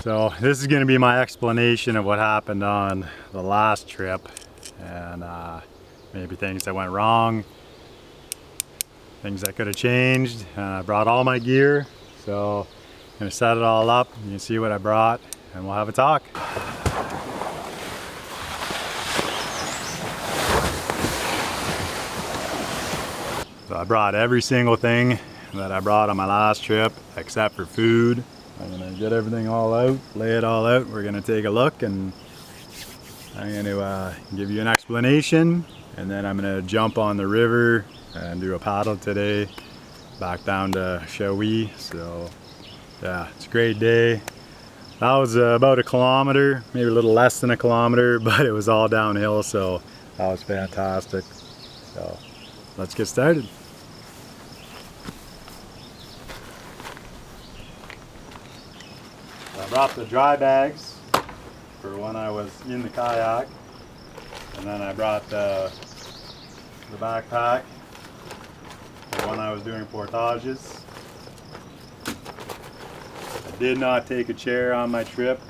So this is going to be my explanation of what happened on the last trip, and maybe things that went wrong, things that could have changed. I brought all my gear, so I'm going to set it all up. You can see what I brought and we'll have a talk. So I brought every single thing that I brought on my last trip except for food. I'm gonna get everything all out, lay it all out. We're gonna take a look, and I'm gonna give you an explanation, and then I'm gonna jump on the river and do a paddle today back down to Shawi. So yeah, it's a great day. That was about a kilometer, maybe a little less than a kilometer, but it was all downhill, so that was fantastic. So let's get started. I brought the dry bags for when I was in the kayak, and then I brought the backpack for when I was doing portages. I did not take a chair on my trip.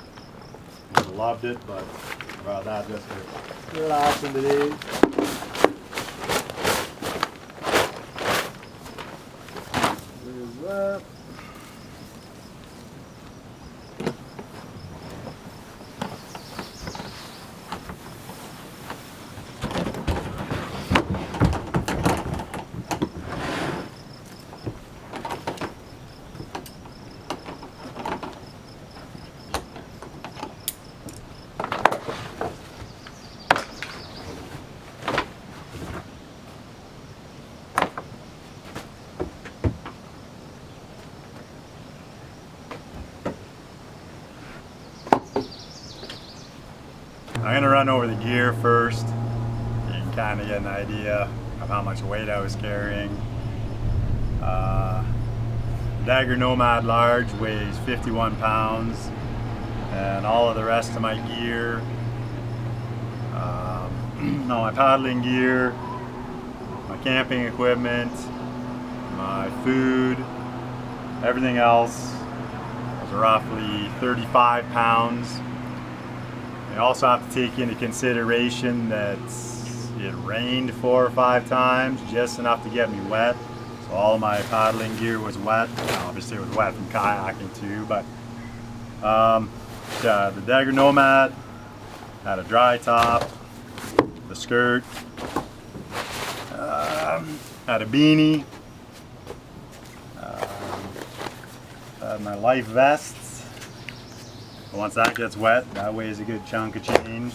I loved it, but I brought that just for relaxing today. There's that. I'm going to run over the gear first. You can kind of get an idea of how much weight I was carrying. Dagger Nomad Large weighs 51 pounds, and all of the rest of my gear, all my paddling gear, my camping equipment, my food, everything else was roughly 35 pounds. You also have to take into consideration that it rained 4 or 5 times, just enough to get me wet. So all my paddling gear was wet. Obviously it was wet from kayaking too, but the Dagger Nomad had a dry top, the skirt, had a beanie, had my life vests. Once that gets wet, that weighs a good chunk of change.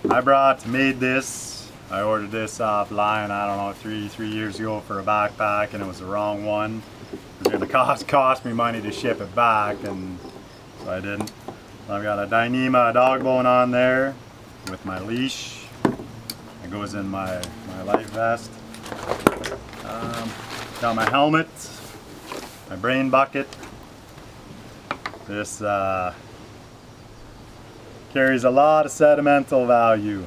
I made this. I ordered this offline, I don't know, three years ago for a backpack, and it was the wrong one. It was going to cost me money to ship it back, and so I didn't. I've got a Dyneema dog bone on there with my leash. It goes in my life vest. Got my helmet, my brain bucket. This carries a lot of sentimental value.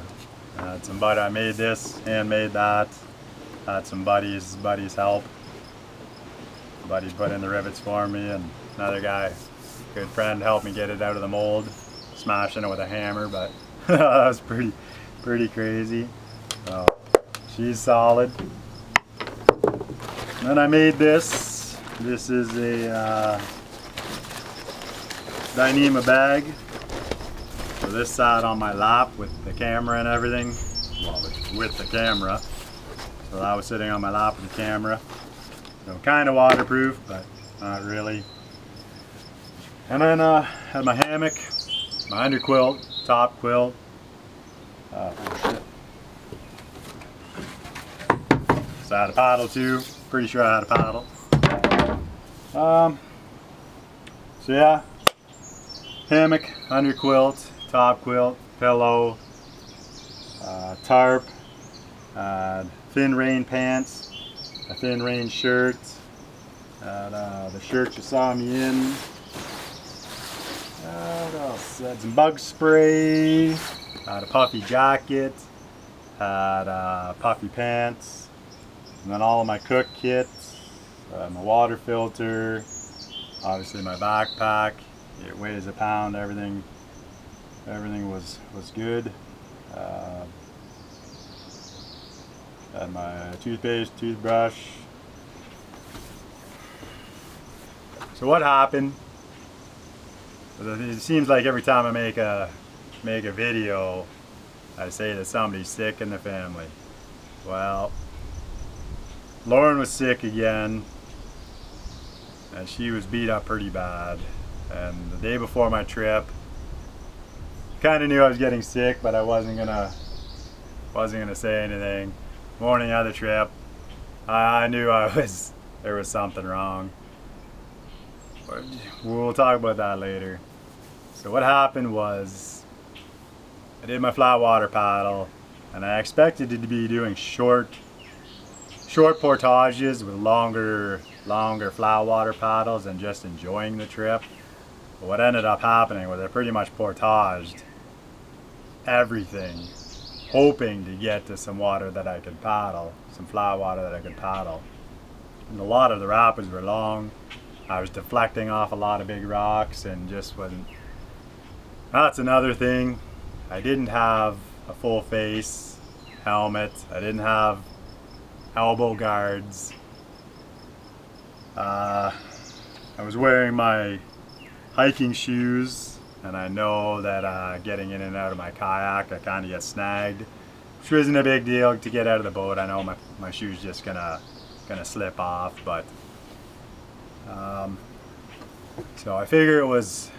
I made this, handmade that. Had some buddies help. Buddy put in the rivets for me, and another guy, good friend, helped me get it out of the mold, smashing it with a hammer, but that was pretty crazy. So she's solid. And then I made this. This is a Dyneema bag. So this sat on my lap with the camera and everything. Well, with the camera. So that was sitting on my lap with the camera. So kind of waterproof, but not really. And then had my hammock, my underquilt, top quilt. Oh shit. So I had a paddle too. Pretty sure I had a paddle. So yeah. Hammock, underquilt, top quilt, pillow, tarp, thin rain pants, a thin rain shirt, the shirt you saw me in. What else? Had some bug spray, had a puffy jacket, had puffy pants, and then all of my cook kit, my water filter, obviously my backpack, It weighs a pound. Everything was good. Had my toothpaste, toothbrush. So what happened? It seems like every time I make a video, I say that somebody's sick in the family. Well, Lauren was sick again, and she was beat up pretty bad. And the day before my trip, kind of knew I was getting sick, but I wasn't gonna say anything. Morning of the trip, I knew there was something wrong. We'll talk about that later. So what happened was, I did my flat water paddle, and I expected it to be doing short portages with longer flat water paddles and just enjoying the trip. But what ended up happening was I pretty much portaged everything, hoping to get to some water that I could paddle, some flat water that I could paddle. And a lot of the rapids were long. I was deflecting off a lot of big rocks and just wasn't. That's another thing. I didn't have a full face helmet. I didn't have elbow guards. I was wearing my hiking shoes, and I know that getting in and out of my kayak, I kind of get snagged, which isn't a big deal to get out of the boat. I know my shoes just gonna slip off, but so I figure it was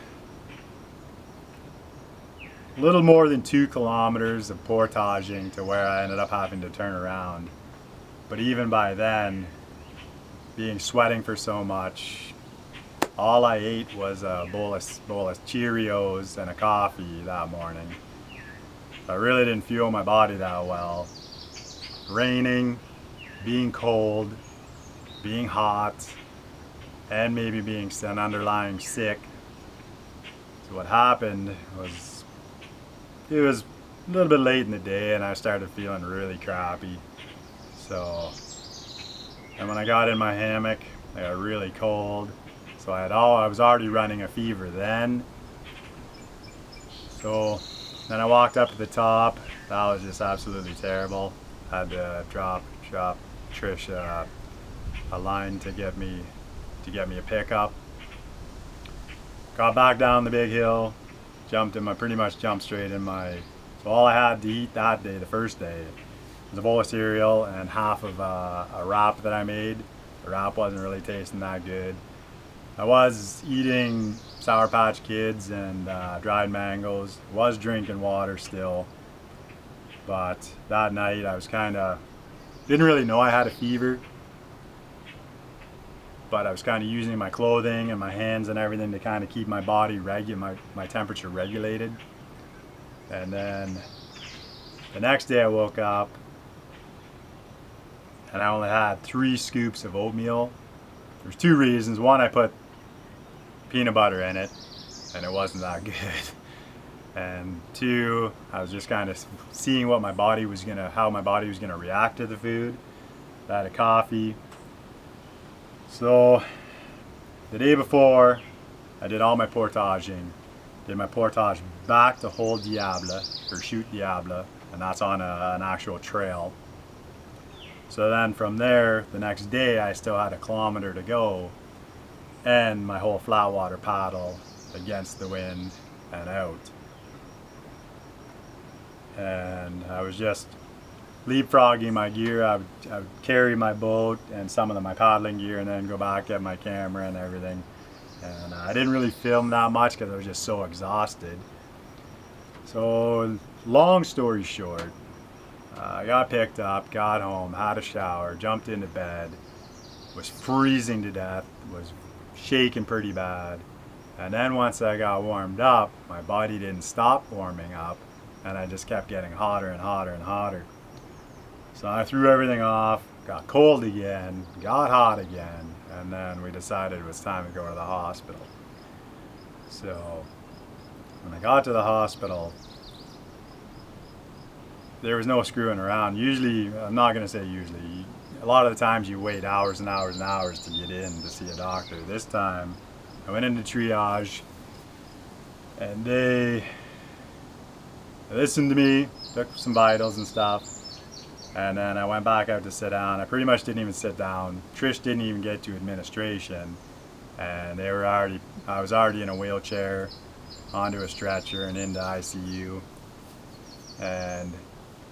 a little more than 2 kilometers of portaging to where I ended up having to turn around. But even by then, sweating for so much, all I ate was a bowl of Cheerios and a coffee that morning. I really didn't fuel my body that well. Raining, being cold, being hot, and maybe being an underlying sick. So what happened was, it was a little bit late in the day and I started feeling really crappy. So, and when I got in my hammock, I got really cold. So I was already running a fever then. So then I walked up to the top. That was just absolutely terrible. Had to drop Trish a line to get me a pickup. Got back down the big hill, pretty much jumped straight in my. So all I had to eat that day, the first day, was a bowl of cereal and half of a wrap that I made. The wrap wasn't really tasting that good. I was eating Sour Patch Kids and dried mangoes. Was drinking water still, but that night I was didn't really know I had a fever, but I was kind of using my clothing and my hands and everything to kind of keep my body my temperature regulated. And then the next day I woke up and I only had 3 scoops of oatmeal. There's 2 reasons. One, I put peanut butter in it and it wasn't that good. And 2, I was just kind of seeing how my body was gonna react to the food. I had a coffee. So the day before, I did all my portaging. Did my portage back to Hold Diable, or Chute Diable, and that's on an actual trail. So then from there, the next day, I still had 1 kilometer to go, and my whole flat water paddle against the wind and out. And I was just leapfrogging my gear. I would carry my boat and some of my paddling gear and then go back, get my camera and everything. And I didn't really film that much because I was just so exhausted. So long story short, I got picked up, got home, had a shower, jumped into bed, was freezing to death, was shaking pretty bad. And then once I got warmed up, my body didn't stop warming up and I just kept getting hotter and hotter and hotter. So I threw everything off, got cold again, got hot again, and then we decided it was time to go to the hospital. So when I got to the hospital, there was no screwing around. Usually, I'm not going to say usually, a lot of the times you wait hours and hours and hours to get in to see a doctor. This time, I went into triage, and they listened to me, took some vitals and stuff, and then I went back out to sit down. I pretty much didn't even sit down. Trish didn't even get to administration, and I was already in a wheelchair, onto a stretcher and into ICU, and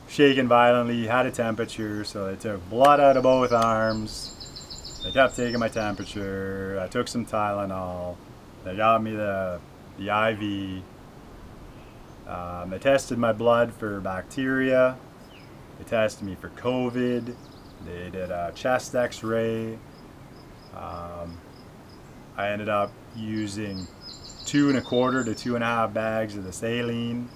shaking violently, had a temperature, so they took blood out of both arms. They kept taking my temperature. I took some Tylenol. They got me the IV. They tested my blood for bacteria. They tested me for COVID. They did a chest x-ray. I ended up using 2 1/4 to 2.5 bags of the saline.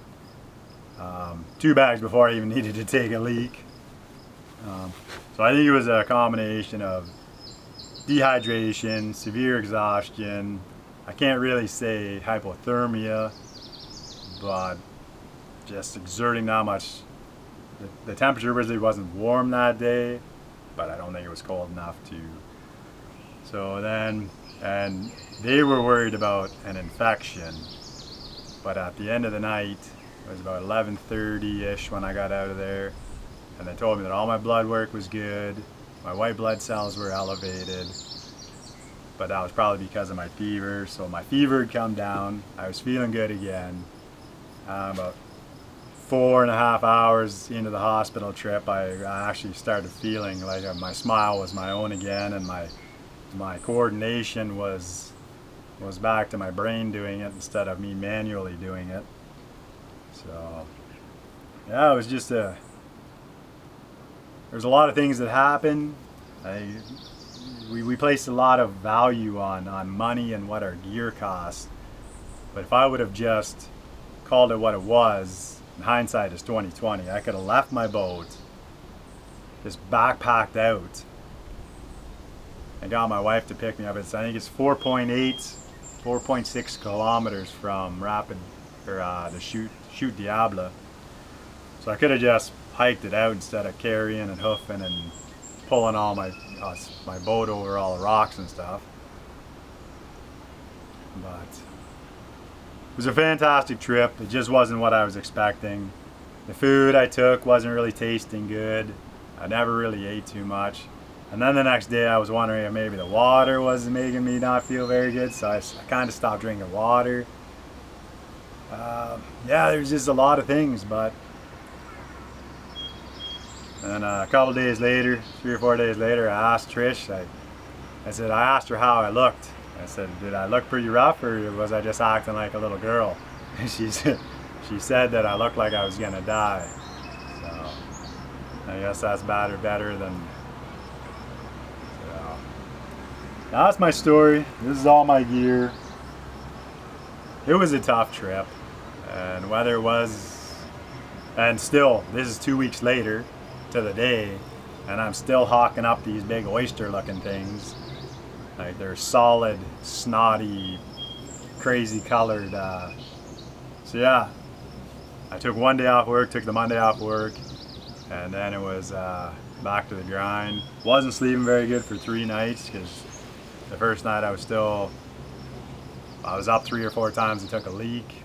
2 bags before I even needed to take a leak. So I think it was a combination of dehydration, severe exhaustion. I can't really say hypothermia, but just exerting that much. The temperature really wasn't warm that day, but I don't think it was cold enough to. So then, and they were worried about an infection, but at the end of the night, it was about 11:30-ish when I got out of there, and they told me that all my blood work was good, my white blood cells were elevated, but that was probably because of my fever. So my fever had come down, I was feeling good again. About 4.5 hours into the hospital trip, I actually started feeling like my smile was my own again, and my coordination was back to my brain doing it instead of me manually doing it. So yeah, it was just there's a lot of things that happened. We placed a lot of value on money and what our gear cost, but if I would have just called it what it was, in hindsight is 2020, I could have left my boat, just backpacked out, and got my wife to pick me up. I think it's 4.6 kilometers from the Chute Diable. So I could have just hiked it out instead of carrying and hoofing and pulling all my boat over all the rocks and stuff. But it was a fantastic trip. It just wasn't what I was expecting. The food I took wasn't really tasting good. I never really ate too much. And then the next day I was wondering if maybe the water was making me not feel very good, so I kind of stopped drinking water. Yeah, there's just a lot of things, but and a couple days later, 3 or 4 days later, I asked Trish, I asked her how I looked. I said, did I look pretty rough, or was I just acting like a little girl? And she said that I looked like I was gonna die. So I guess that's better than. So that's my story. This is all my gear. It was a tough trip, and whether it was, and still, this is 2 weeks later to the day, and I'm still hawking up these big oyster-looking things. Like they're solid, snotty, crazy colored. So yeah, I took one day off work, took the Monday off work, and then it was back to the grind. Wasn't sleeping very good for 3 nights because the first night I was up 3 or 4 times and took a leak.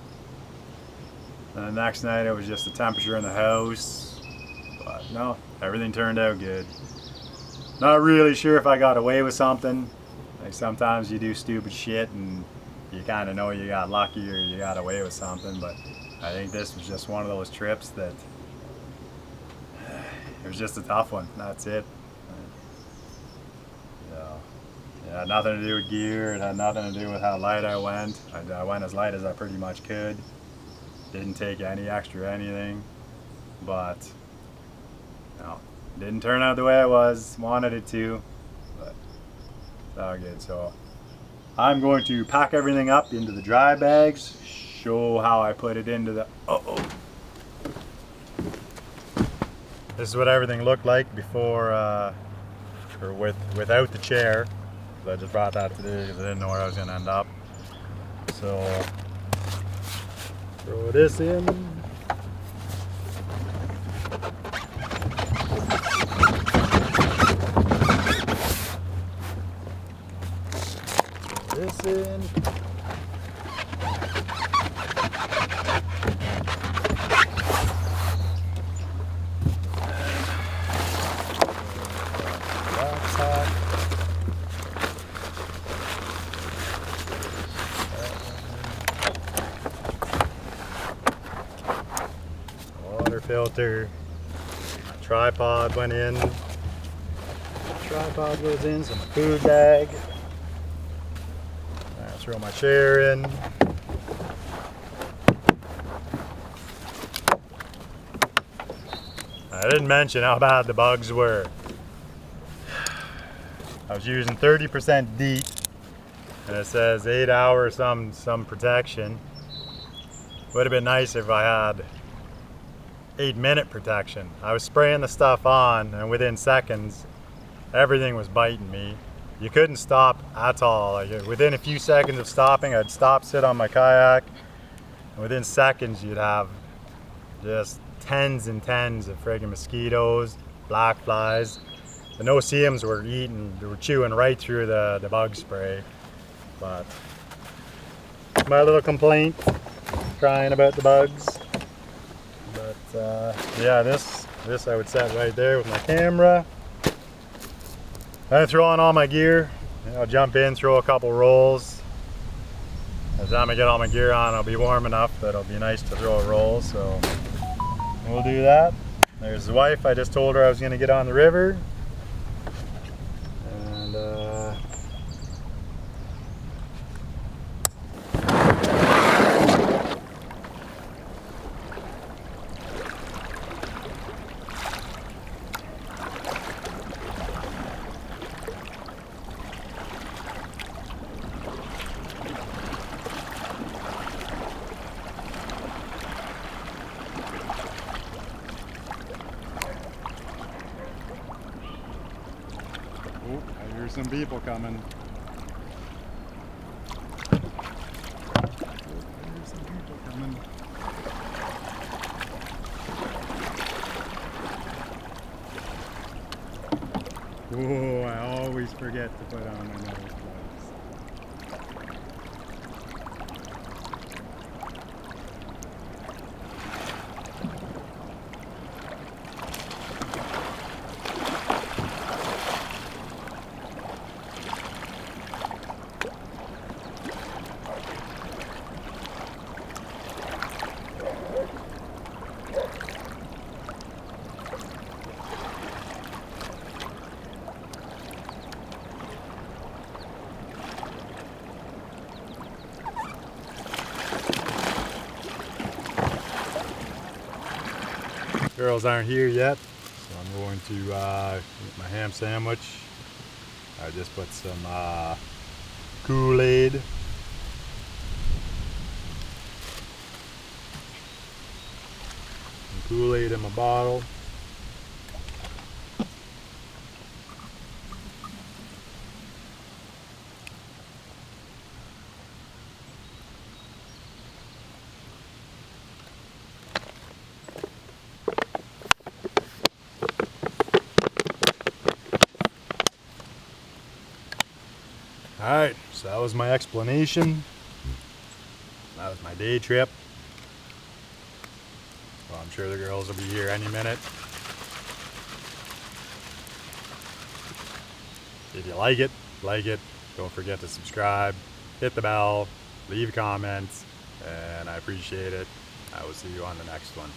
And the next night it was just the temperature in the house. But no, everything turned out good. Not really sure if I got away with something. Like sometimes you do stupid shit and you kind of know you got lucky or you got away with something, but I think this was just one of those trips that it was just a tough one. That's it. So, it had nothing to do with gear. It had nothing to do with how light I went. I went as light as I pretty much could. Didn't take any extra anything, but no, it didn't turn out the way I wanted it to, but it's all good. So I'm going to pack everything up into the dry bags, show how I put it into the, This is what everything looked like before, or without the chair. So I just brought that today because I didn't know where I was going to end up. So throw this in. Throw this in. filter. My tripod went in. Tripod goes in, so my food bag. I'll throw my chair in. I didn't mention how bad the bugs were. I was using 30% DEET, and it says 8 hours some protection. Would have been nice if I had 8-minute protection. I was spraying the stuff on, and within seconds, everything was biting me. You couldn't stop at all. Like, within a few seconds of stopping, I'd stop, sit on my kayak, and within seconds you'd have just tens and tens of friggin' mosquitoes, black flies. The no-see-ums were chewing right through the bug spray. But my little complaint, crying about the bugs. But yeah, this I would set right there with my camera. Then throw on all my gear. I'll jump in, throw a couple rolls. By the time I get all my gear on, I'll be warm enough that it'll be nice to throw a roll. So we'll do that. There's the wife. I just told her I was going to get on the river. And oh, I hear some people coming. Oh, I hear some people coming. Oh, I always forget to put on my nose gloves. Girls aren't here yet, so I'm going to eat my ham sandwich. I just put some Kool-Aid. Kool-Aid in my bottle. Alright, so that was my explanation. That was my day trip. Well, I'm sure the girls will be here any minute. If you like it, don't forget to subscribe, hit the bell, leave comments, and I appreciate it. I will see you on the next one.